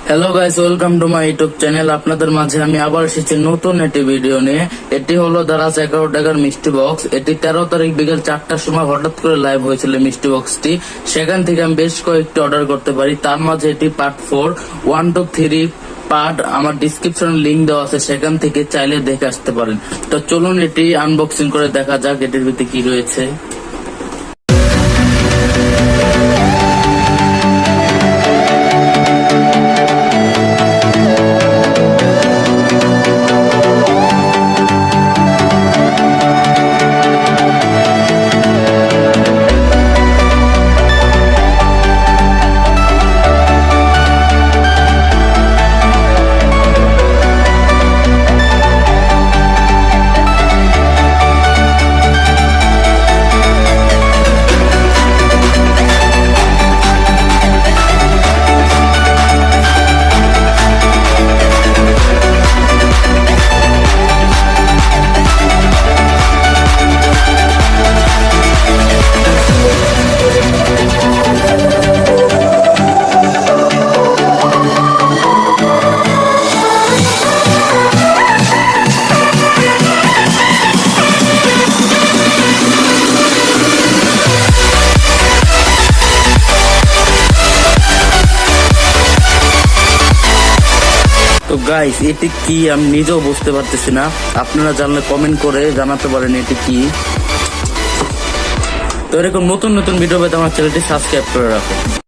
Hello guys, welcome to my YouTube channel. আপনাদের মাঝে আমি আবার এসেছি নতুন একটি ভিডিও নিয়ে। এটি হলো দারাজ 11 টাকার মিষ্টি বক্স। এটি 13 তারিখ বিকেল 4টার সময় হঠাৎ করে লাইভ হয়েছিল মিষ্টি বক্সটি। সেখান থেকে আমি বেশ কয়েকটি অর্ডার করতে পারি। তার মাঝে এটি পার্ট 4, 1 to 3 পার্ট আমার ডিসক্রিপশনে লিংক দেওয়া আছে, সেখান থেকে চাইলে দেখে আসতে পারেন। তো চলুন এটি আনবক্সিং করে দেখা যাক এটির ভিতরে কি রয়েছে। তো গাইস, এটি কি আমি নিজেও বুঝতে পারতেছি না। আপনারা জানলে কমেন্ট করে জানাতে পারেন এটি কি। তো এরকম নতুন নতুন ভিডিও পেতে আমার চ্যানেলটি সাবস্ক্রাইব করে রাখুন।